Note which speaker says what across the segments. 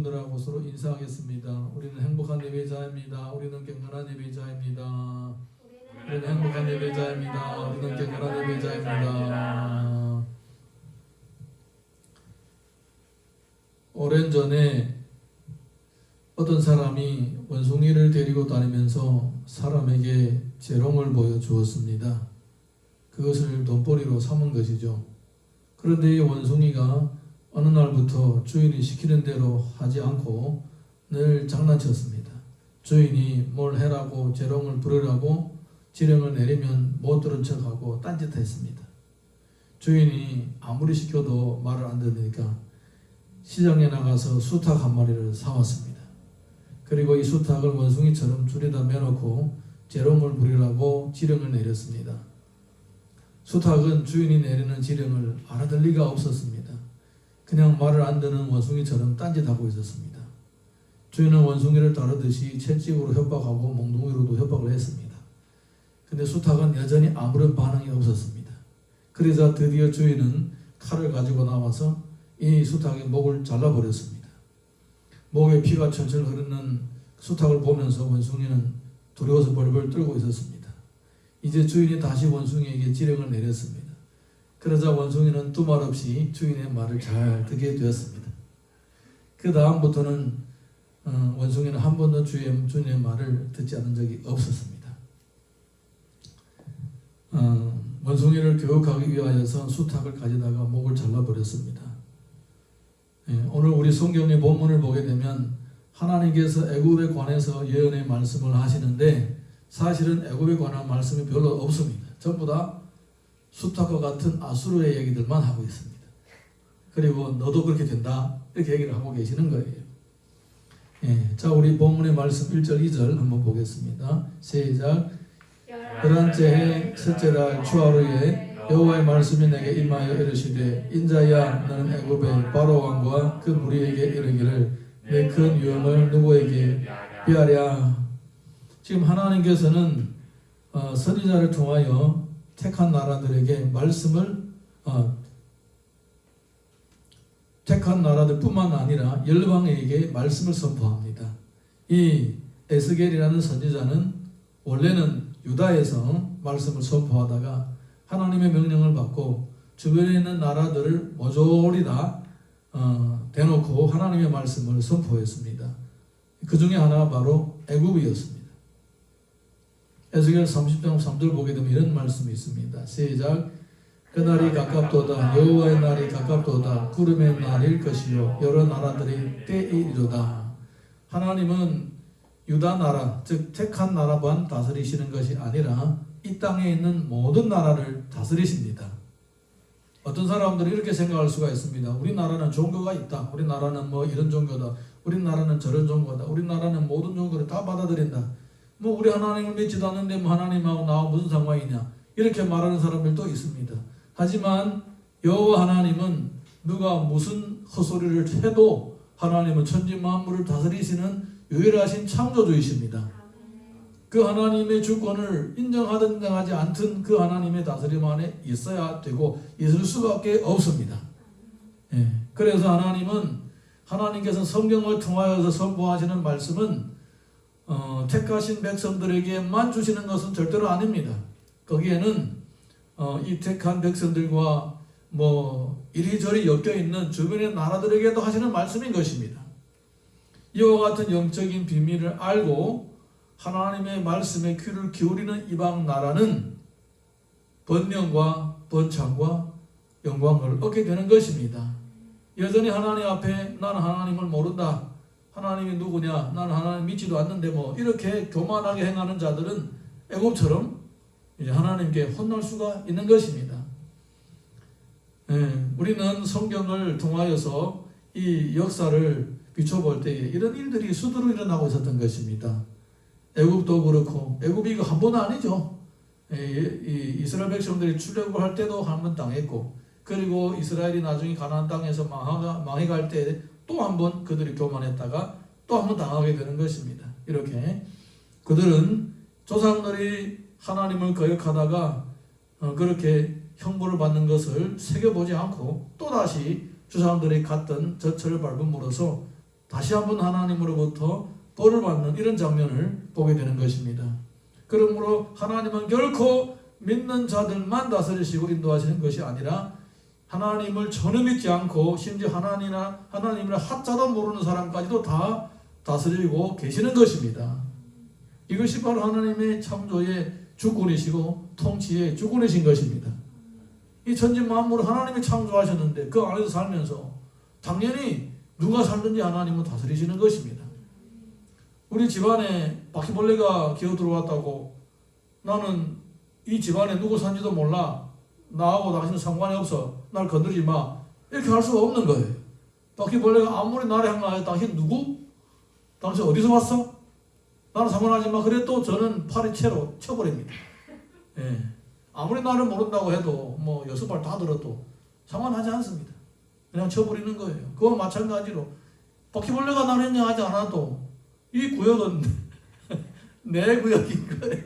Speaker 1: 여러분들하고 서로 인사하겠습니다. 우리는 행복한 예배자입니다. 우리는 경건한 예배자입니다. 우리는 행복한 예배자입니다. 우리는 경건한 예배자입니다. 오랜 전에 어떤 사람이 원숭이를 데리고 다니면서 사람에게 재롱을 보여주었습니다. 그것을 돈벌이로 삼은 것이죠. 그런데 이 원숭이가 어느 날부터 주인이 시키는 대로 하지 않고 늘 장난쳤습니다. 주인이 뭘 해라고 재롱을 부르라고 지령을 내리면 못 들은 척하고 딴짓했습니다. 주인이 아무리 시켜도 말을 안 듣으니까 시장에 나가서 수탉 한 마리를 사왔습니다. 그리고 이 수탉을 원숭이처럼 줄에다 매놓고 재롱을 부리라고 지령을 내렸습니다. 수탉은 주인이 내리는 지령을 알아들 리가 없었습니다. 그냥 말을 안 듣는 원숭이처럼 딴짓하고 있었습니다. 주인은 원숭이를 다루듯이 채찍으로 협박하고 몽둥이로도 협박을 했습니다. 근데 수탉은 여전히 아무런 반응이 없었습니다. 그러자 드디어 주인은 칼을 가지고 나와서 이 수탉의 목을 잘라버렸습니다. 목에 피가 철철 흐르는 수탉을 보면서 원숭이는 두려워서 벌벌 떨고 있었습니다. 이제 주인이 다시 원숭이에게 지령을 내렸습니다. 그러자 원숭이는 두말 없이 주인의 말을 잘 듣게 되었습니다. 그 다음부터는 원숭이는 한 번도 주인의 말을 듣지 않은 적이 없었습니다. 원숭이를 교육하기 위하여서 수탉을 가져다가 목을 잘라버렸습니다. 오늘 우리 성경의 본문을 보게 되면 하나님께서 애굽에 관해서 예언의 말씀을 하시는데 사실은 애굽에 관한 말씀이 별로 없습니다. 전부 다 수탉과 같은 아수르의 얘기들만 하고 있습니다. 그리고 너도 그렇게 된다 이렇게 얘기를 하고 계시는 거예요. 자, 우리 본문의 말씀 1절 2절 한번 보겠습니다. 시작. 열한째 해 첫째 달 추하루에 여호와의 말씀이 내게 임하여 이르시되 인자야 너는 애굽의 바로 왕과 그 무리에게 이르기를 내 큰 위엄을 누구에게 비하랴. 지금 하나님께서는 선지자를 통하여 택한 나라들에게 말씀을 택한 나라들 뿐만 아니라 열방에게 말씀을 선포합니다. 이 에스겔이라는 선지자는 원래는 유다에서 말씀을 선포하다가 하나님의 명령을 받고 주변에 있는 나라들을 모조리 다 대놓고 하나님의 말씀을 선포했습니다. 그 중에 하나가 바로 애굽이었습니다. 에스겔 30장 3절 보게 되면 이런 말씀이 있습니다. 시작. 그날이 가깝도다. 여호와의 날이 가깝도다. 구름의 날일 것이요 여러 나라들이 때이리로다. 하나님은 유다 나라, 즉 택한 나라만 다스리시는 것이 아니라 이 땅에 있는 모든 나라를 다스리십니다. 어떤 사람들이 이렇게 생각할 수가 있습니다. 우리나라는 종교가 있다. 우리나라는 뭐 이런 종교다. 우리나라는 저런 종교다. 우리나라는 모든 종교를 다 받아들인다. 뭐 우리 하나님을 믿지도 않는데 뭐 하나님하고 나하고 무슨 상관이냐 이렇게 말하는 사람들도 있습니다. 하지만 여호와 하나님은 누가 무슨 헛소리를 해도 하나님은 천지 만물을 다스리시는 유일하신 창조주이십니다. 그 하나님의 주권을 인정하든 인정하지 않든 그 하나님의 다스림 안에 있어야 되고 있을 수밖에 없습니다. 그래서 하나님께서 성경을 통하여서 선포하시는 말씀은 택하신 백성들에게만 주시는 것은 절대로 아닙니다. 거기에는 이 택한 백성들과 뭐 이리저리 엮여있는 주변의 나라들에게도 하시는 말씀인 것입니다. 이와 같은 영적인 비밀을 알고 하나님의 말씀에 귀를 기울이는 이방 나라는 번영과 번창과 영광을 얻게 되는 것입니다. 여전히 하나님 앞에 나는 하나님을 모른다. 하나님이 누구냐? 나는 하나님 믿지도 않는데 뭐 이렇게 교만하게 행하는 자들은 애굽처럼 이제 하나님께 혼날 수가 있는 것입니다. 우리는 성경을 통하여서 이 역사를 비춰볼 때에 이런 일들이 수두룩 일어나고 있었던 것입니다. 애굽도 그렇고 애굽이 이거 한 번은 아니죠. 이스라엘 백성들이 출애굽을 할 때도 한 번 당했고 그리고 이스라엘이 나중에 가나안 땅에서 망해갈 때 또 한 번 그들이 교만했다가 또 한 번 당하게 되는 것입니다. 이렇게 그들은 조상들이 하나님을 거역하다가 그렇게 형벌을 받는 것을 새겨보지 않고 또다시 조상들이 갔던 저철을 밟음으로써 다시 한번 하나님으로부터 벌을 받는 이런 장면을 보게 되는 것입니다. 그러므로 하나님은 결코 믿는 자들만 다스리시고 인도하시는 것이 아니라 하나님을 전혀 믿지 않고 심지어 하나님을 하자도 모르는 사람까지도 다 다스리고 계시는 것입니다. 이것이 바로 하나님의 창조의 주권이시고 통치의 주권이신 것입니다. 이 천지 만물을 하나님이 창조하셨는데 그 안에서 살면서 당연히 누가 살든지 하나님은 다스리시는 것입니다. 우리 집안에 바퀴벌레가 기어 들어왔다고 나는 이 집안에 누구 산지도 몰라, 나하고 당신은 상관이 없어, 날 건드리지 마, 이렇게 할 수가 없는 거예요. 바퀴벌레가 아무리 나를 향하여 당신 누구? 당신 어디서 왔어? 나는 상관하지 마. 그래도 저는 파리채로 쳐버립니다. 예. 아무리 나를 모른다고 해도 뭐 6발 다 들어도 상관하지 않습니다. 그냥 쳐버리는 거예요. 그와 마찬가지로 바퀴벌레가 나를 향하지 않아도 이 구역은 내 구역인 거예요.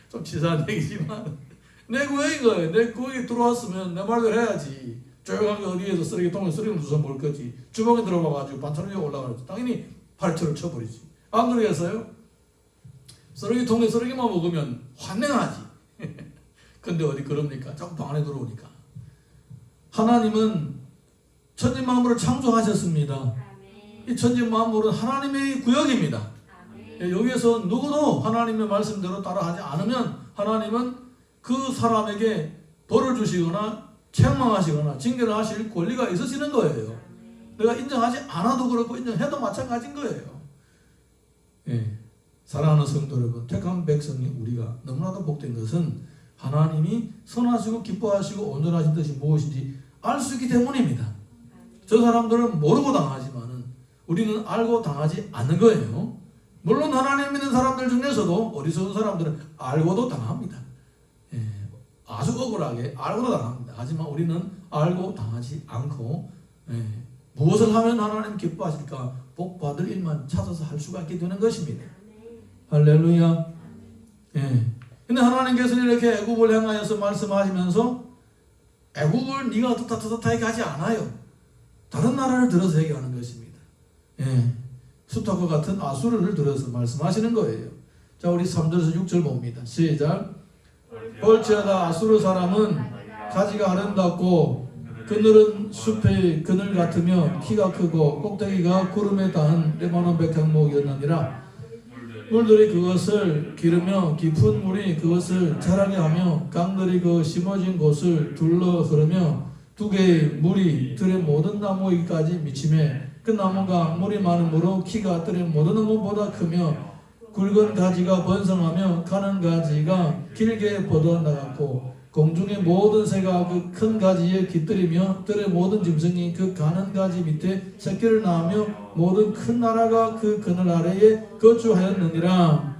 Speaker 1: 좀 치사한 얘기지만 내 구역인 거예요. 내 구역에 들어왔으면 내 말대로 해야지. 조용하게 어디에서 쓰레기통에 쓰레기를 주워 먹을 거지. 주먹에 들어가가지고 반찬 위에 올라가지. 당연히 발처를 쳐버리지. 안 그러겠어요? 쓰레기통에 쓰레기만 먹으면 환냉하지. 근데 어디 그럽니까? 자꾸 방 안에 들어오니까. 하나님은 천지 만물을 창조하셨습니다. 이 천지 만물은 하나님의 구역입니다. 여기에서 누구도 하나님의 말씀대로 따라하지 않으면 하나님은 그 사람에게 벌을 주시거나 책망하시거나 징계를 하실 권리가 있으시는 거예요. 내가 인정하지 않아도 그렇고 인정해도 마찬가지인 거예요. 예. 사랑하는 성도 여러분, 택한 백성이 우리가 너무나도 복된 것은 하나님이 선하시고 기뻐하시고 온전하신 뜻이 무엇인지 알 수 있기 때문입니다. 저 사람들은 모르고 당하지만은 우리는 알고 당하지 않는 거예요. 물론 하나님 믿는 사람들 중에서도 어리석은 사람들은 알고도 당합니다. 예, 아주 억울하게 알고도 당합니다. 하지만 우리는 알고 당하지 않고 무엇을 하면 하나님 기뻐하실까 복 받을 일만 찾아서 할 수가 있게 되는 것입니다. 할렐루야. 예. 근데 하나님께서 이렇게 애굽을 향하여서 말씀하시면서 애굽을 네가 어떻다 얘기하지 않아요. 다른 나라를 들어서 얘기하는 것입니다. 예. 숫하과 같은 아수르를 들어서 말씀하시는 거예요. 자, 우리 3절에서 6절 봅니다. 시작. 볼지어다 아수르 사람은 가지가 아름답고 그늘은 숲의 그늘 같으며 키가 크고 꼭대기가 구름에 닿은 레바논 백향목이었느니라. 물들이 그것을 기르며 깊은 물이 그것을 자라게 하며 강들이 그 심어진 곳을 둘러 흐르며 두 개의 물이 들의 모든 나무에까지 미치매 그 나무가 물이 많으므로 키가 들의 모든 나무보다 크며 굵은 가지가 번성하며 가는 가지가 길게 뻗어나갔고 공중의 모든 새가 그 큰 가지에 깃들이며 들의 모든 짐승이 그 가는 가지 밑에 새끼를 낳으며 모든 큰 나라가 그 그늘 아래에 거주하였느니라.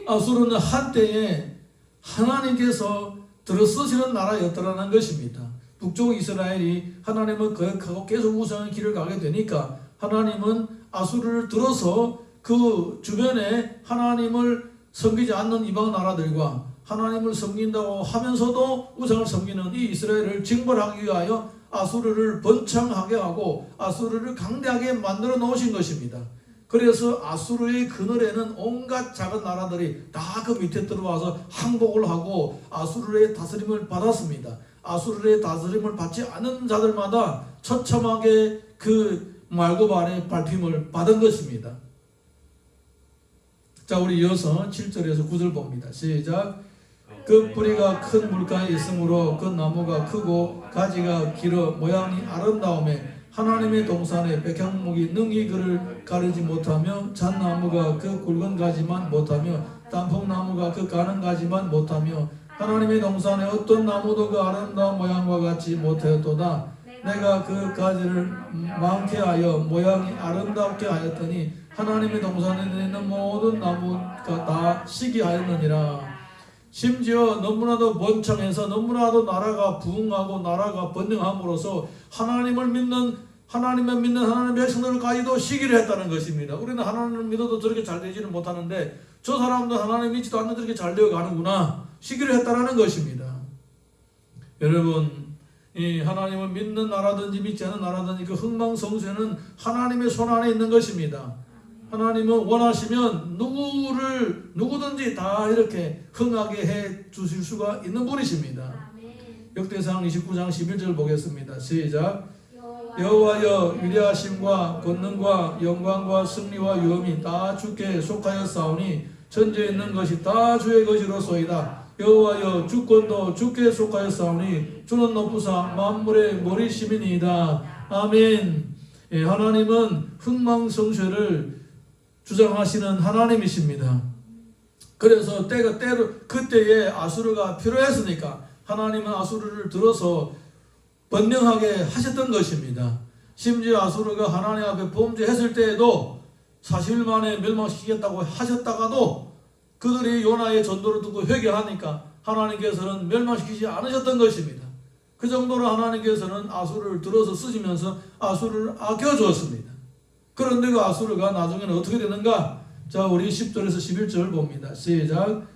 Speaker 1: 아수르는 한때에 하나님께서 들어서시는 나라였더라는 것입니다. 북쪽 이스라엘이 하나님을 거역하고 계속 우상의 길을 가게 되니까 하나님은 아수르를 들어서 그 주변에 하나님을 섬기지 않는 이방 나라들과 하나님을 섬긴다고 하면서도 우상을 섬기는 이 이스라엘을 징벌하기 위하여 아수르를 번창하게 하고 아수르를 강대하게 만들어 놓으신 것입니다. 그래서 아수르의 그늘에는 온갖 작은 나라들이 다 그 밑에 들어와서 항복을 하고 아수르의 다스림을 받았습니다. 아수르의 다스림을 받지 않은 자들마다 처참하게 그 말굽 아래 밟힘을 받은 것입니다. 자, 우리 이어서 7절에서 9절 봅니다. 시작. 그 뿌리가 큰 물가에 있으므로 그 나무가 크고 가지가 길어 모양이 아름다움에 하나님의 동산에 백향목이 능히 그를 가르지 못하며 잣나무가 그 굵은 가지만 못하며 단풍나무가 그 가는 가지만 못하며 하나님의 동산에 어떤 나무도 그 아름다운 모양과 같이 못하였도다. 내가 그 가지를 많게 하여 모양이 아름답게 하였더니 하나님의 동산에 있는 모든 나무가 다 시기하였느니라. 심지어 너무나도 번창해서 너무나도 나라가 부흥하고 나라가 번영함으로써 하나님을 믿는 하나님의 백성들까지도 시기를 했다는 것입니다. 우리는 하나님을 믿어도 저렇게 잘 되지는 못하는데 저 사람도 하나님 믿지도 않는 저렇게 잘 되어 가는구나. 시기를 했다는 것입니다. 여러분, 이 하나님을 믿는 나라든지 믿지 않는 나라든지 그 흥망성쇠는 하나님의 손 안에 있는 것입니다. 하나님은 원하시면 누구든지 다 이렇게 흥하게 해 주실 수가 있는 분이십니다. 역대상 29장 11절 보겠습니다. 시작. 여호와여 위대하심과 권능과 영광과 승리와 유엄이 다 주께 속하였사오니 천지에 있는 것이 다 주의 것이로소이다. 여호와여 주권도 주께 속하였사오니 주는 높으사 만물의 머리심이니이다. 아멘. 예, 하나님은 흥망성쇠를 주장하시는 하나님이십니다. 그래서 그때에 아수르가 필요했으니까 하나님은 아수르를 들어서 번영하게 하셨던 것입니다. 심지어 아수르가 하나님 앞에 범죄했을 때에도 40일 만에 멸망시키겠다고 하셨다가도 그들이 요나의 전도를 듣고 회개하니까 하나님께서는 멸망시키지 않으셨던 것입니다. 그 정도로 하나님께서는 아수르를 들어서 쓰시면서 아수르를 아껴주었습니다. 그런데 그 아수르가 나중에는 어떻게 되는가? 자, 우리 10절에서 11절 봅니다. 시작.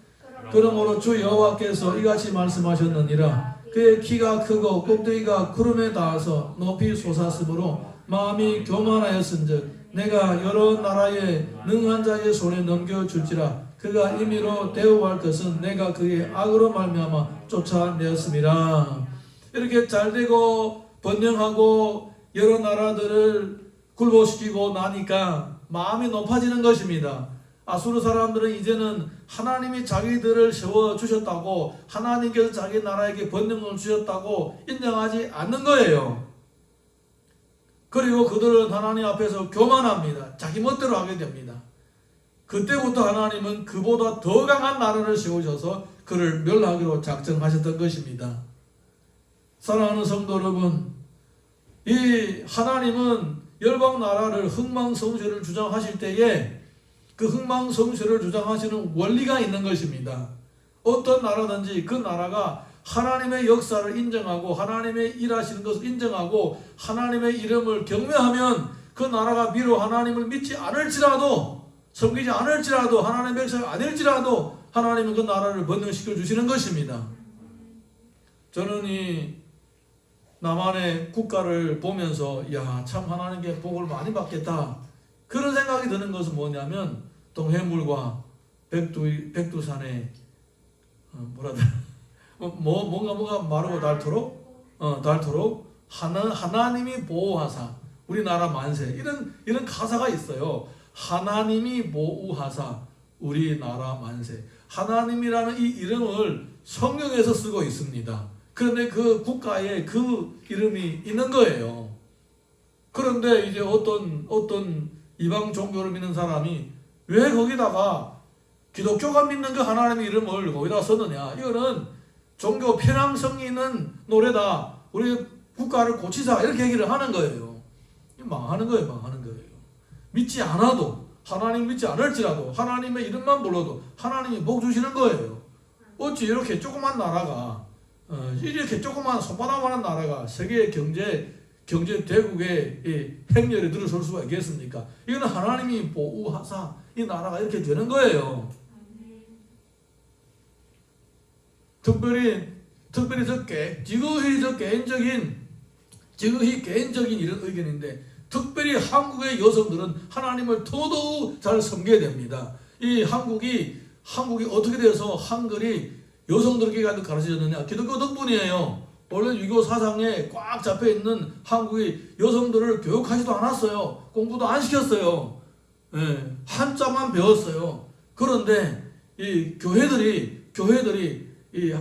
Speaker 1: 그러므로 주 여호와께서 이같이 말씀하셨느니라. 그의 키가 크고 꼭대기가 구름에 닿아서 높이 솟았으므로 마음이 교만하였은즉 내가 여러 나라의 능한 자의 손에 넘겨줄지라. 그가 임의로 대우할 것은 내가 그의 악으로 말미암아 쫓아내었음이라. 이렇게 잘되고 번영하고 여러 나라들을 굴복시키고 나니까 마음이 높아지는 것입니다. 아수르 사람들은 이제는 하나님이 자기들을 세워주셨다고, 하나님께서 자기 나라에게 번영을 주셨다고 인정하지 않는 거예요. 그리고 그들은 하나님 앞에서 교만합니다. 자기 멋대로 하게 됩니다. 그때부터 하나님은 그보다 더 강한 나라를 세우셔서 그를 멸하기로 작정하셨던 것입니다. 사랑하는 성도 여러분, 이 하나님은 열방 나라를 흥망성쇠를 주장하실 때에 그 흥망성쇠를 주장하시는 원리가 있는 것입니다. 어떤 나라든지 그 나라가 하나님의 역사를 인정하고 하나님의 일하시는 것을 인정하고 하나님의 이름을 경외하면 그 나라가 비록 하나님을 믿지 않을지라도, 섬기지 않을지라도, 하나님의 백성이 아닐지라도 하나님은 그 나라를 번영시켜 주시는 것입니다. 저는 이 남한의 국가를 보면서 야, 참 하나님께 복을 많이 받겠다, 그런 생각이 드는 것은 뭐냐면 동해물과 백두산의 뭔가 마르고 닳도록 하나님이 보호하사 우리나라 만세, 이런 가사가 있어요. 하나님이 보호하사 우리나라 만세. 하나님이라는 이 이름을 성경에서 쓰고 있습니다. 그런데 그 국가에 그 이름이 있는 거예요. 그런데 이제 어떤 이방 종교를 믿는 사람이 왜 거기다가 기독교가 믿는 그 하나님의 이름을 거기다 썼느냐, 이거는 종교 편향성이 있는 노래다, 우리 국가를 고치자, 이렇게 얘기를 하는 거예요. 망하는 거예요. 믿지 않아도, 하나님 믿지 않을지라도 하나님의 이름만 불러도 하나님이 복 주시는 거예요. 어찌 이렇게 조그만 나라가, 이렇게 조그만 손바닥만한 나라가 세계 경제 대국의 행렬에 들어설 수가 있겠습니까? 이거는 하나님이 보호하사 이 나라가 이렇게 되는 거예요. 특별히 지극히 개인적인 이런 의견인데, 특별히 한국의 여성들은 하나님을 더더욱 잘 섬겨야 됩니다. 이 한국이 어떻게 돼서 한글이 여성들에게 가르쳐졌느냐? 기독교 덕분이에요. 원래 유교 사상에 꽉 잡혀있는 한국이 여성들을 교육하지도 않았어요. 공부도 안 시켰어요. 예, 한자만 배웠어요. 그런데 이 교회들이 이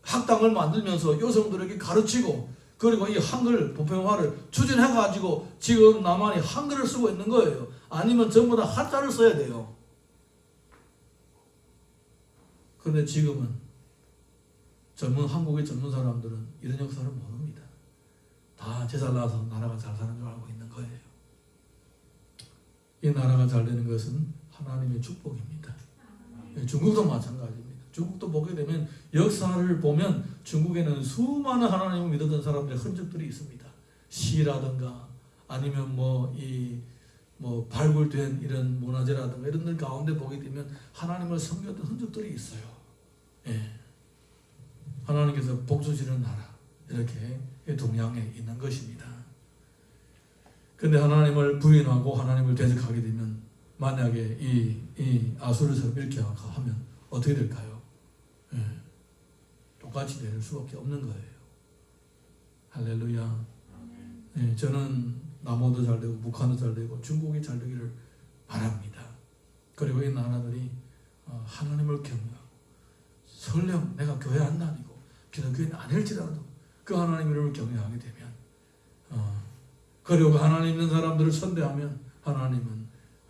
Speaker 1: 학당을 만들면서 여성들에게 가르치고, 그리고 이 한글 보편화를 추진해가지고 지금 남한이 한글을 쓰고 있는 거예요. 아니면 전부 다 한자를 써야 돼요. 그런데 지금은 한국의 젊은 사람들은 이런 역사를 모릅니다. 다 제잘 나서 나라가 잘 사는 줄 알고 있는 거예요. 이 나라가 잘 되는 것은 하나님의 축복입니다. 중국도 마찬가지입니다. 중국도 보게 되면 역사를 보면 중국에는 수많은 하나님을 믿었던 사람들의 흔적들이 있습니다. 시라든가 아니면 발굴된 이런 문화재라든가 이런 들 가운데 보게 되면 하나님을 섬겼던 흔적들이 있어요. 예. 하나님께서 복 주시는 나라, 이렇게 동양에 있는 것입니다. 근데 하나님을 부인하고 하나님을 대적하게 되면 만약에 이 아수르처럼 이렇게 하면 어떻게 될까요? 예, 똑같이 될 수밖에 없는 거예요. 할렐루야. 예, 저는 남한도 잘 되고 북한도 잘 되고 중국이 잘 되기를 바랍니다. 그리고 이 나라들이 하나님을 경외하고 설령 내가 교회 안 다니고 기독교인 아닐지라도 그 하나님 이름을 경외하게 되면 그리고 하나님 있는 사람들을 선대하면 하나님은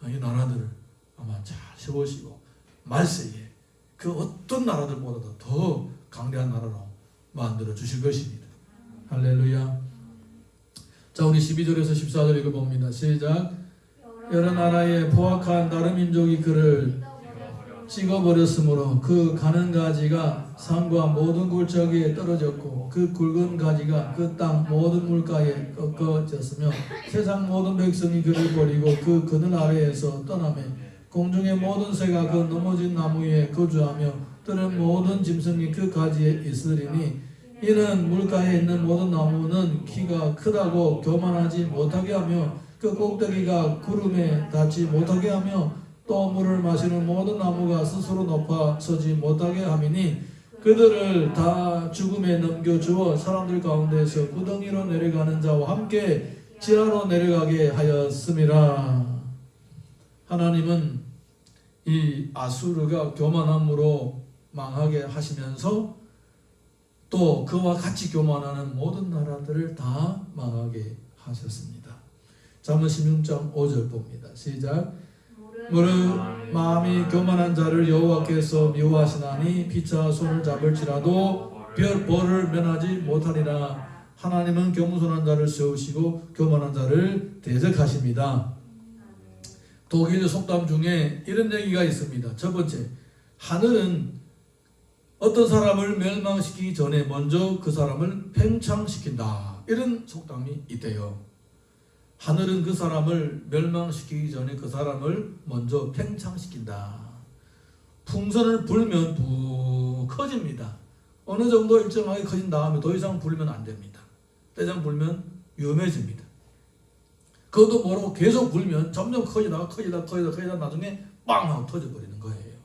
Speaker 1: 이 나라들을 아마 잘 세우시고 말세에 그 어떤 나라들보다도 더 강대한 나라로 만들어 주실 것입니다. 할렐루야. 자, 우리 12절에서 14절 읽어봅니다. 시작. 여러 나라의 포악한 다른 민족이 그를 찍어버렸으므로 그 가는 가지가 산과 모든 굴절기에 떨어졌고 그 굵은 가지가 그 땅 모든 물가에 꺾어졌으며 세상 모든 백성이 그를 버리고 그 그늘 아래에서 떠나며 공중의 모든 새가 그 넘어진 나무 위에 거주하며 들은 모든 짐승이 그 가지에 있으리니 이는 물가에 있는 모든 나무는 키가 크다고 교만하지 못하게 하며 그 꼭대기가 구름에 닿지 못하게 하며 또 물을 마시는 모든 나무가 스스로 높아 서지 못하게 함이니 그들을 다 죽음에 넘겨주어 사람들 가운데서 구덩이로 내려가는 자와 함께 지하로 내려가게 하였음이라. 하나님은 이 아수르가 교만함으로 망하게 하시면서 또 그와 같이 교만하는 모든 나라들을 다 망하게 하셨습니다. 잠언 16장 5절 봅니다. 시작. 무릇 마음이 교만한 자를 여호와께서 미워하시나니 피차 손을 잡을지라도 벌을 면하지 못하리라. 하나님은 겸손한 자를 세우시고 교만한 자를 대적하십니다. 독일 속담 중에 이런 얘기가 있습니다. 첫 번째, 하늘은 어떤 사람을 멸망시키기 전에 먼저 그 사람을 팽창시킨다. 이런 속담이 있대요. 하늘은 그 사람을 멸망시키기 전에 그 사람을 먼저 팽창시킨다. 풍선을 불면 푹 커집니다. 어느 정도 일정하게 커진 다음에 더 이상 불면 안 됩니다. 떼장 불면 위험해집니다. 그것도 모르고 계속 불면 점점 커지다가 나중에 빵 하고 터져버리는 거예요.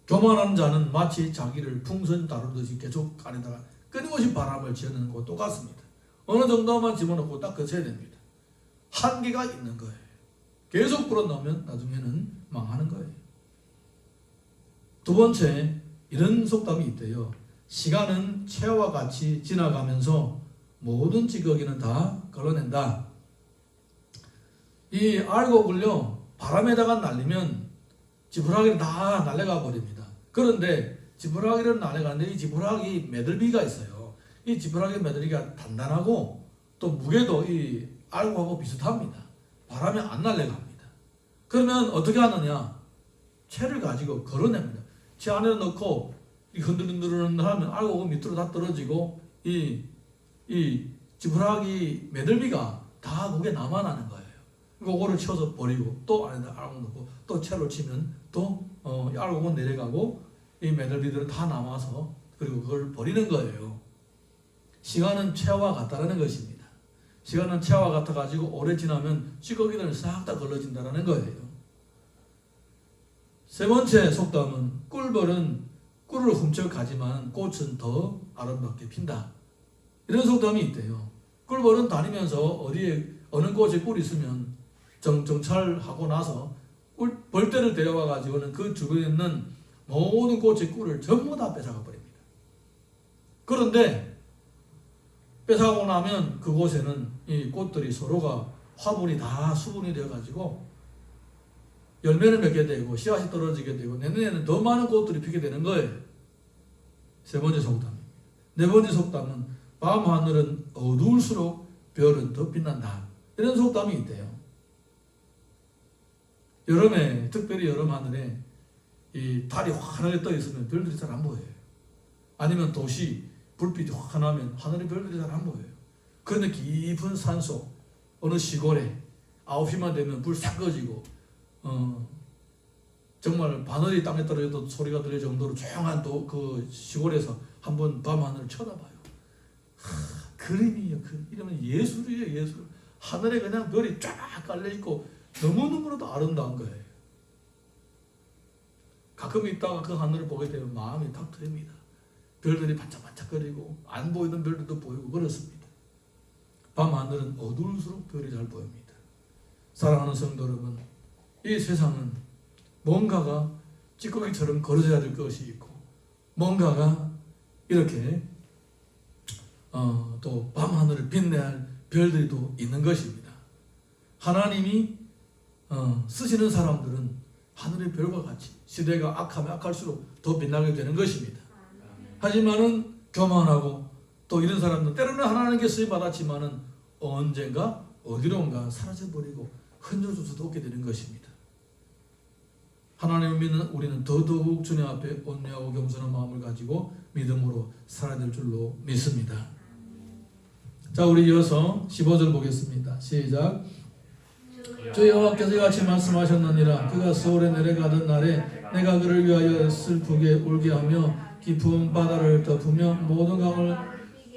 Speaker 1: 교만한 자는 마치 자기를 풍선 다루듯이 계속 안에다가 끊임없이 바람을 지어내는 것과 똑같습니다. 어느 정도만 집어넣고 딱 거쳐야 됩니다. 한계가 있는 거예요. 계속 불어넣으면 나중에는 망하는 거예요. 두 번째, 이런 속담이 있대요. 시간은 채와 같이 지나가면서 모든 찌꺼기는 다 걸러낸다. 이 알곡을요, 바람에다가 날리면 지푸라기를 다 날아가 버립니다. 그런데 지푸라기를 날아가는데 이 지푸라기 매들비가 있어요. 이 지푸라기 매들비가 단단하고 또 무게도 이 알곡하고 비슷합니다. 바람에 안 날아갑니다. 그러면 어떻게 하느냐? 채를 가지고 걸어냅니다. 채 안에 넣고 흔들흔들 하면 알곡은 밑으로 다 떨어지고 이 지푸라기 매들비가 다 거기에 남아나는 거예요. 그거를 쳐서 버리고 또 안에다 알곡 넣고 또 채로 치면 또 알곡은 내려가고 이 매들비들은 다 남아서 그리고 그걸 버리는 거예요. 시간은 채와 같다라는 것입니다. 시간은 채와 같아가지고 오래 지나면 찌꺼기들은 싹 다 걸러진다라는 거예요. 세 번째 속담은 꿀벌은 꿀을 훔쳐가지만 꽃은 더 아름답게 핀다. 이런 속담이 있대요. 꿀벌은 다니면서 어디에 어느 곳에 꿀이 있으면 정찰하고 나서 벌떼를 데려와 가지고는 그 주변에 있는 모든 꽃의 꿀을 전부 다 뺏어가 버립니다. 그런데 뺏어가고 나면 그곳에는 이 꽃들이 서로가 화분이 다 수분이 되어 가지고 열매를 맺게 되고 씨앗이 떨어지게 되고 내년에는 더 많은 꽃들이 피게 되는 거예요. 세 번째 속담. 네 번째 속담은 밤 하늘은 어두울수록 별은 더 빛난다. 이런 속담이 있대요. 여름에, 특별히 여름 하늘에 이 달이 환하게 떠 있으면 별들이 잘 안 보여요. 아니면 도시 불빛이 환하면 하늘에 별들이 잘 안 보여요. 그런데 깊은 산속 어느 시골에 9시만 되면 불 싹 꺼지고 정말 바늘이 땅에 떨어져도 소리가 들릴 정도로 조용한 그 시골에서 한번 밤 하늘을 쳐다봐요. 그림이에요. 이러면 예술이에요. 예술. 하늘에 그냥 별이 쫙 깔려있고 너무너무나도 아름다운 거예요. 가끔 있다가 그 하늘을 보게 되면 마음이 탁 트입니다. 별들이 반짝반짝거리고 안 보이는 별들도 보이고 그렇습니다. 밤하늘은 어두울수록 별이 잘 보입니다. 사랑하는 성도 여러분, 이 세상은 뭔가가 찌꺼기처럼 걸어져야 될 것이 있고 뭔가가 이렇게 또 밤하늘을 빛내야 할 별들이 또 있는 것입니다. 하나님이 쓰시는 사람들은 하늘의 별과 같이 시대가 악하면 악할수록 더 빛나게 되는 것입니다. 하지만은 교만하고 또 이런 사람들은 때로는 하나님께 쓰임 받았지만은 언젠가 어디론가 사라져버리고 흔적을 수도 없게 되는 것입니다. 하나님을 믿는 우리는 더더욱 주님 앞에 온유하고 겸손한 마음을 가지고 믿음으로 살아야 될 줄로 믿습니다. 자, 우리 이어서 15절 보겠습니다. 시작. 주 여호와께서 이같이 말씀하셨느니라. 그가 서울에 내려가던 날에 내가 그를 위하여 슬프게 울게 하며 깊은 바다를 덮으며 모든 강을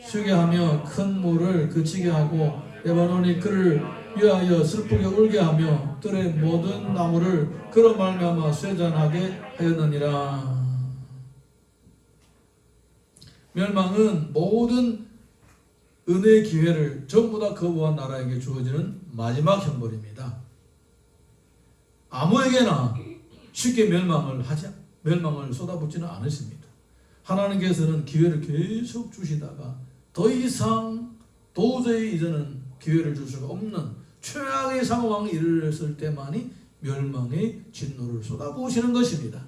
Speaker 1: 쉬게 하며 큰 물을 그치게 하고 레바논이 그를 위하여 슬프게 울게 하며 들의 모든 나무를 그로 말미암아 쇠잔하게 하였느니라. 멸망은 모든 은혜의 기회를 전부 다 거부한 나라에게 주어지는 마지막 형벌입니다. 아무에게나 쉽게 멸망을 쏟아붓지는 않으십니다. 하나님께서는 기회를 계속 주시다가 더 이상 도저히 이제는 기회를 줄 수가 없는 최악의 상황에 이르렀을 때만이 멸망의 진노를 쏟아부으시는 것입니다.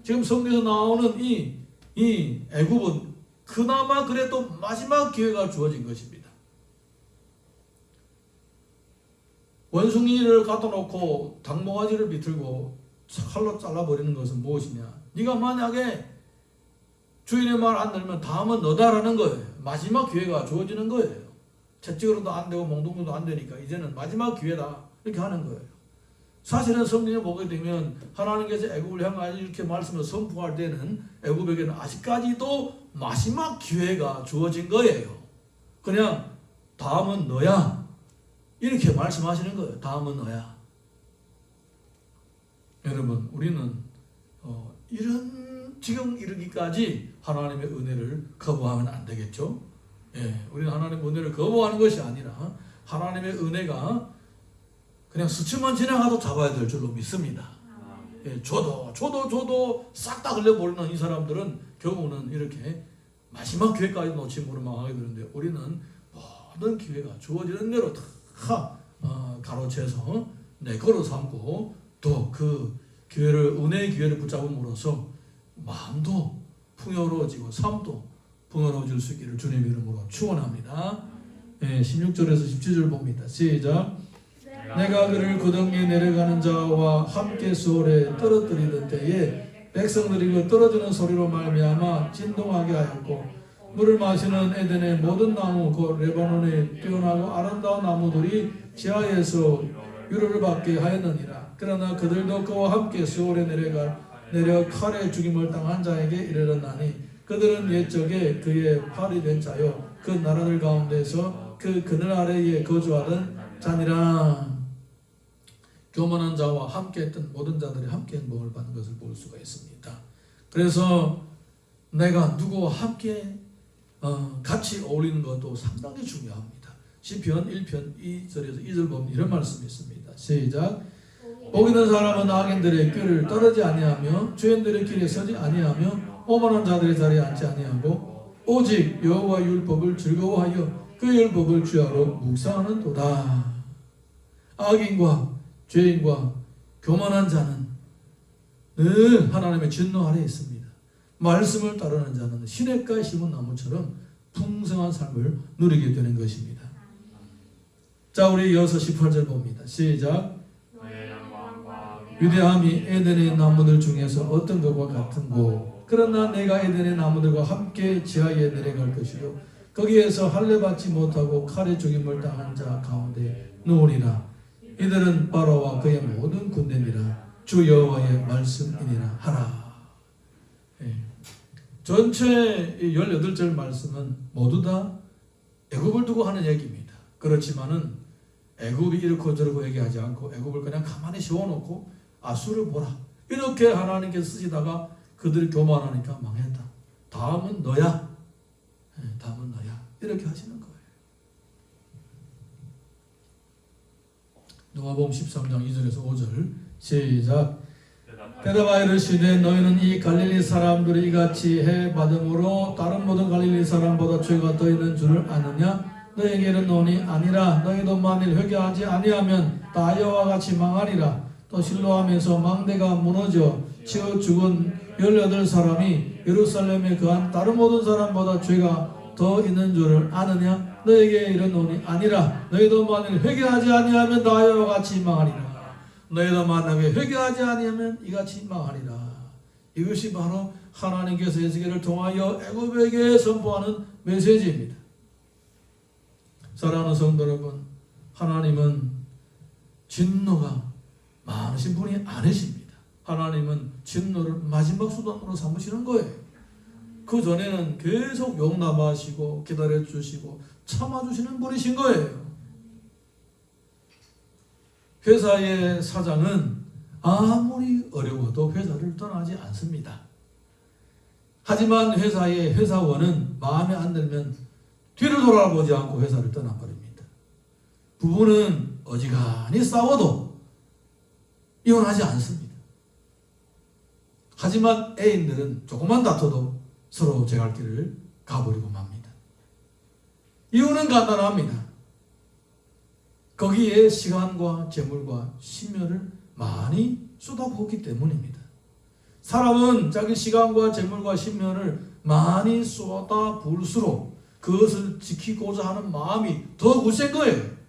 Speaker 1: 지금 성경에서 나오는 이 애굽은 그나마 그래도 마지막 기회가 주어진 것입니다. 원숭이를 갖다 놓고 닭모가지를 비틀고 칼로 잘라버리는 것은 무엇이냐? 네가 만약에 주인의 말 안 들으면 다음은 너다라는 거예요. 마지막 기회가 주어지는 거예요. 채찍으로도 안 되고 몽둥이로도 안 되니까 이제는 마지막 기회다 이렇게 하는 거예요. 사실은 성경에 보게 되면 하나님께서 애굽을 향하여 이렇게 말씀을 선포할 때는 애굽에게는 아직까지도 마지막 기회가 주어진 거예요. 그냥 다음은 너야 이렇게 말씀하시는 거예요. 다음은 너야. 여러분, 우리는 이런 지금 이르기까지 하나님의 은혜를 거부하면 안 되겠죠. 예, 우리는 하나님의 은혜를 거부하는 것이 아니라 하나님의 은혜가 그냥 스치만 지나가도 잡아야 될 줄로 믿습니다. 예, 줘도 싹 다 흘려버리는 이 사람들은 결국은 이렇게 마지막 기회까지 놓치므로 망하게 되는데 우리는 모든 기회가 주어지는 대로 다 가로채서 내 거로 삼고 또 그 기회를 은혜의 기회를 붙잡음으로써 마음도 풍요로워지고 삶도 풍요로워질 수 있기를 주님 이름으로 축원합니다. 예, 16절에서 17절 봅니다. 시작. 내가 그를 그 등에 내려가는 자와 함께 수월에 떨어뜨리던 때에 백성들이 그 떨어지는 소리로 말미암아 진동하게 하였고 물을 마시는 에덴의 모든 나무 곧 레바논의 뛰어나고 아름다운 나무들이 지하에서 유로를 받게 하였느니라. 그러나 그들도 그와 함께 수월에 내려 칼에 죽임을 당한 자에게 이르렀나니 그들은 옛적에 그의 팔이 된 자요 그 나라들 가운데서 그 그늘 아래에 거주하던 자니라. 교만한 자와 함께했던 모든 자들이 함께 행복을 받는 것을 볼 수가 있습니다. 그래서 내가 누구와 함께 같이 어울리는 것도 상당히 중요합니다. 시편 1편 2절에서 2절 보면 이런 말씀이 있습니다. 시작. 복 있는 사람은 악인들의 꾀를 따르지 아니하며 죄인들의 길에 서지 아니하며 오만한 자들의 자리에 앉지 아니하고 오직 여호와 율법을 즐거워하여 그 율법을 주야로 묵상하는 도다. 악인과 죄인과 교만한 자는 늘 하나님의 진노 아래에 있습니다. 말씀을 따르는 자는 시냇가에 심은 나무처럼 풍성한 삶을 누리게 되는 것입니다. 자, 우리 이어서 18절 봅니다. 시작. 위대함이 에덴의 나무들 중에서 어떤 것과 같은고 그러나 내가 에덴의 나무들과 함께 지하에 내려갈 것이요 거기에서 할례 받지 못하고 칼에 죽임을 당한 자 가운데 누우리라. 이들은 바로와 그의 모든 군대니라. 주 여호와의 말씀이니라 하라. 예. 전체 18절 말씀은 모두 다 애굽을 두고 하는 얘기입니다. 그렇지만은 애굽이 이렇고 저렇고 얘기하지 않고 애굽을 그냥 가만히 세워놓고 아수를 보라 이렇게 하나님께서 쓰시다가 그들이 교만하니까 망했다. 다음은 너야. 다음은 너야. 이렇게 하시는 거예요. 누가복음 13장 2절에서 5절 시작. 대답하여 이르시되 너희는 이 갈릴리 사람들이 이같이 해 받음으로 다른 모든 갈릴리 사람보다 죄가 더 있는 줄을 아느냐? 너에게 이르노니 아니라. 너희도 만일 회개하지 아니하면 다 이와 같이 망하리라. 또 실로암에서 망대가 무너져 치어 죽은 18사람이 예루살렘에 거한 다른 모든 사람보다 죄가 더 있는 줄을 아느냐? 너에게 이르노니 아니라. 너희도 만일 회개하지 아니하면 다 이와 같이 망하리라. 너희도 만약에 회개하지 아니하면 이같이 망하리라. 이것이 바로 하나님께서 에스겔을 통하여 애굽에게 선포하는 메시지입니다. 사랑하는 성도 여러분, 하나님은 진노가 많으신 분이 아니십니다. 하나님은 진노를 마지막 수단으로 삼으시는 거예요. 그 전에는 계속 용납하시고 기다려주시고 참아주시는 분이신 거예요. 회사의 사장은 아무리 어려워도 회사를 떠나지 않습니다. 하지만 회사의 회사원은 마음에 안 들면 뒤를 돌아보지 않고 회사를 떠나버립니다. 부부는 어지간히 싸워도 이혼하지 않습니다. 하지만 애인들은 조금만 다퉈도 서로 제 갈 길을 가버리고 맙니다. 이유는 간단합니다. 거기에 시간과 재물과 심혈을 많이 쏟아부었기 때문입니다. 사람은 자기 시간과 재물과 심혈을 많이 쏟아부을수록 그것을 지키고자 하는 마음이 더 굳센 거예요.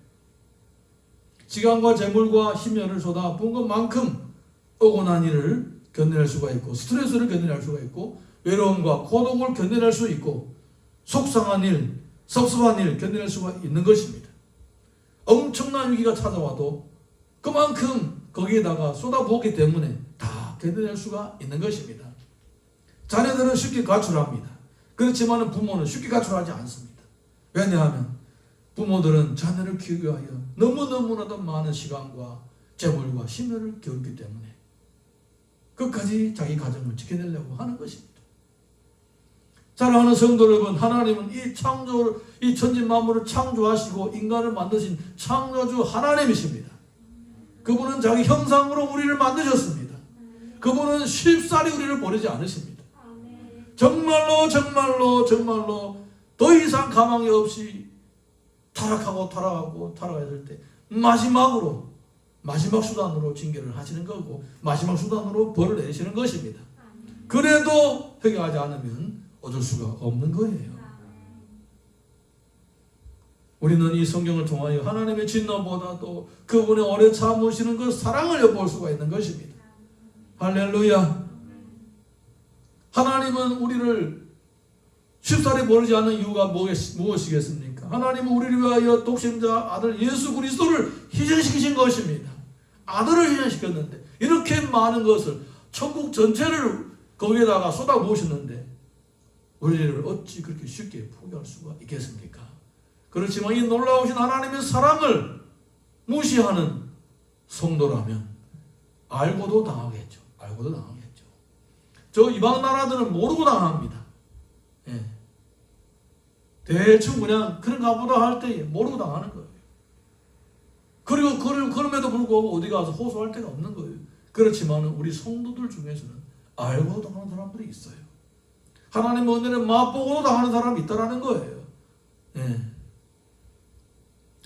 Speaker 1: 시간과 재물과 심혈을 쏟아부은 것만큼 억울한 일을 견뎌낼 수가 있고 스트레스를 견뎌낼 수가 있고 외로움과 고독을 견뎌낼 수 있고 속상한 일, 섭섭한 일 견뎌낼 수가 있는 것입니다. 엄청난 위기가 찾아와도 그만큼 거기에다가 쏟아부었기 때문에 다 견뎌낼 수가 있는 것입니다. 자녀들은 쉽게 가출합니다. 그렇지만 부모는 쉽게 가출하지 않습니다. 왜냐하면 부모들은 자녀를 키우기 위하여 너무너무나도 많은 시간과 재물과 심혈을 기울이기 때문에 끝까지 자기 가정을 지켜내려고 하는 것입니다. 사랑하는 성도 여러분, 하나님은 이 천지 만물을 창조하시고 인간을 만드신 창조주 하나님이십니다. 그분은 자기 형상으로 우리를 만드셨습니다. 그분은 쉽사리 우리를 버리지 않으십니다. 정말로 더 이상 가망이 없이 타락하고 타락했을 때 마지막 수단으로 징계를 하시는 거고 마지막 수단으로 벌을 내리시는 것입니다. 그래도 회개하지 않으면 얻을 수가 없는 거예요. 우리는 이 성경을 통하여 하나님의 진노보다도 그분의 오래 참으시는 그 사랑을 엿볼 수가 있는 것입니다. 할렐루야. 하나님은 우리를 쉽사리 버리지 않는 이유가 무엇이겠습니까? 하나님은 우리를 위하여 독생자 아들 예수 그리스도를 희생시키신 것입니다. 아들을 희생시켰는데 이렇게 많은 것을 천국 전체를 거기에다가 쏟아부으셨는데 우리를 어찌 그렇게 쉽게 포기할 수가 있겠습니까? 그렇지만 이 놀라우신 하나님의 사랑을 무시하는 성도라면 알고도 당하겠죠. 저 이방 나라들은 모르고 당합니다. 예. 대충 그냥 그런가 보다 할 때 모르고 당하는 거예요. 그리고 그럼에도 불구하고 어디 가서 호소할 데가 없는 거예요. 그렇지만 우리 성도들 중에서는 알고도 당하는 사람들이 있어요. 하나님의 은혜를 맛보고도 당하는 사람이 있다라는 거예요. 예.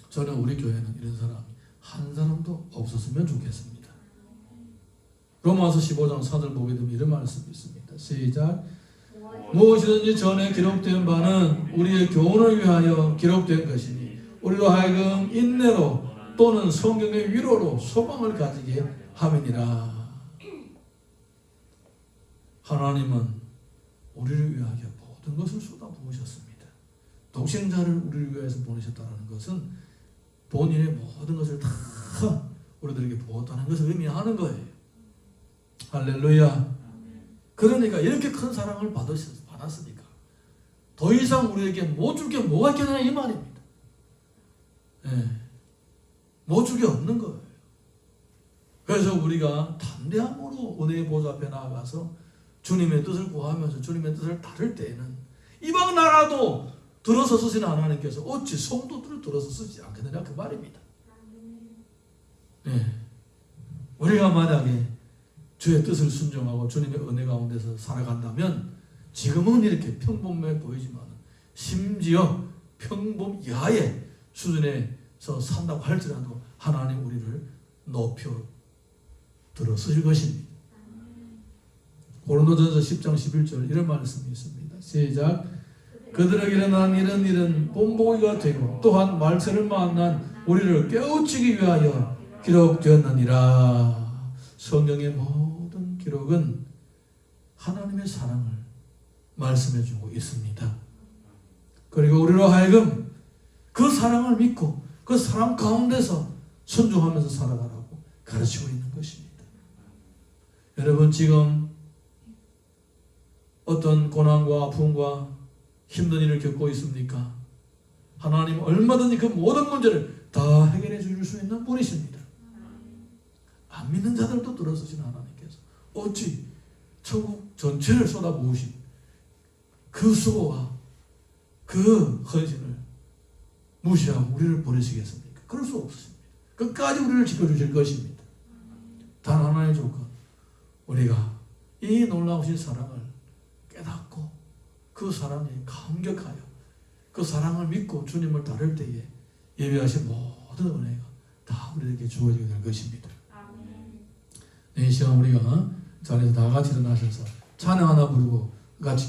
Speaker 1: 저는 우리 교회는 이런 사람이 한 사람도 없었으면 좋겠습니다. 로마서 15장 4절 보게 되면 이런 말씀이 있습니다. 시작. 무엇이든지 전에 기록된 바는 우리의 교훈을 위하여 기록된 것이니 우리로 하여금 인내로 또는 성경의 위로로 소망을 가지게 함이니라. 하나님은 우리를 위하여 모든 것을 쏟아부으셨습니다. 독생자를 우리를 위해서 보내셨다는 것은 본인의 모든 것을 다 우리들에게 부었다는 것을 의미하는 거예요. 할렐루야. 그러니까 이렇게 큰 사랑을 받았으니까 더 이상 우리에게 못 줄 게 뭐가 있겠나 이 말입니다. 예, 못 줄 게 없는 거예요. 그래서 우리가 담대함으로 은혜의 보좌 앞에 나아가서 주님의 뜻을 구하면서 주님의 뜻을 따를 때에는 이방 나라도 들어서 쓰시는 하나님께서 어찌 성도들을 들어서 쓰지 않겠느냐 그 말입니다. 예, 우리가 만약에 주의 뜻을 순종하고 주님의 은혜 가운데서 살아간다면 지금은 이렇게 평범해 보이지만 심지어 평범 이하의 수준에서 산다고 할지라도 하나님 우리를 높여 들어 쓰실 것입니다. 고린도전서 10장 11절 이런 말씀이 있습니다. 시작. 그들에게 일어난 이런 일은 본보기가 되고 또한 말세를 만난 우리를 깨우치기 위하여 기록되었느니라. 성경의 모든 기록은 하나님의 사랑을 말씀해 주고 있습니다. 그리고 우리로 하여금 그 사랑을 믿고 그 사랑 가운데서 순종하면서 살아가라고 가르치고 있는 것입니다. 여러분 지금 어떤 고난과 아픔과 힘든 일을 겪고 있습니까? 하나님 얼마든지 그 모든 문제를 다 해결해 줄 수 있는 분이십니다. 안 믿는 자들도 들어서신 하나님께서 어찌 천국 전체를 쏟아부으신 그 수고와 그 헌신을 무시하고 우리를 버리시겠습니까? 그럴 수 없습니다. 끝까지 우리를 지켜주실 것입니다. 단 하나의 조건, 우리가 이 놀라우신 사랑을 깨닫고 그 사랑에 감격하여 그 사랑을 믿고 주님을 따를 때에 예비하신 모든 은혜가 다 우리에게 주어지게 될 것입니다. 이 시간 우리가 자리에서 다 같이 일어나셔서 찬양 하나 부르고 같이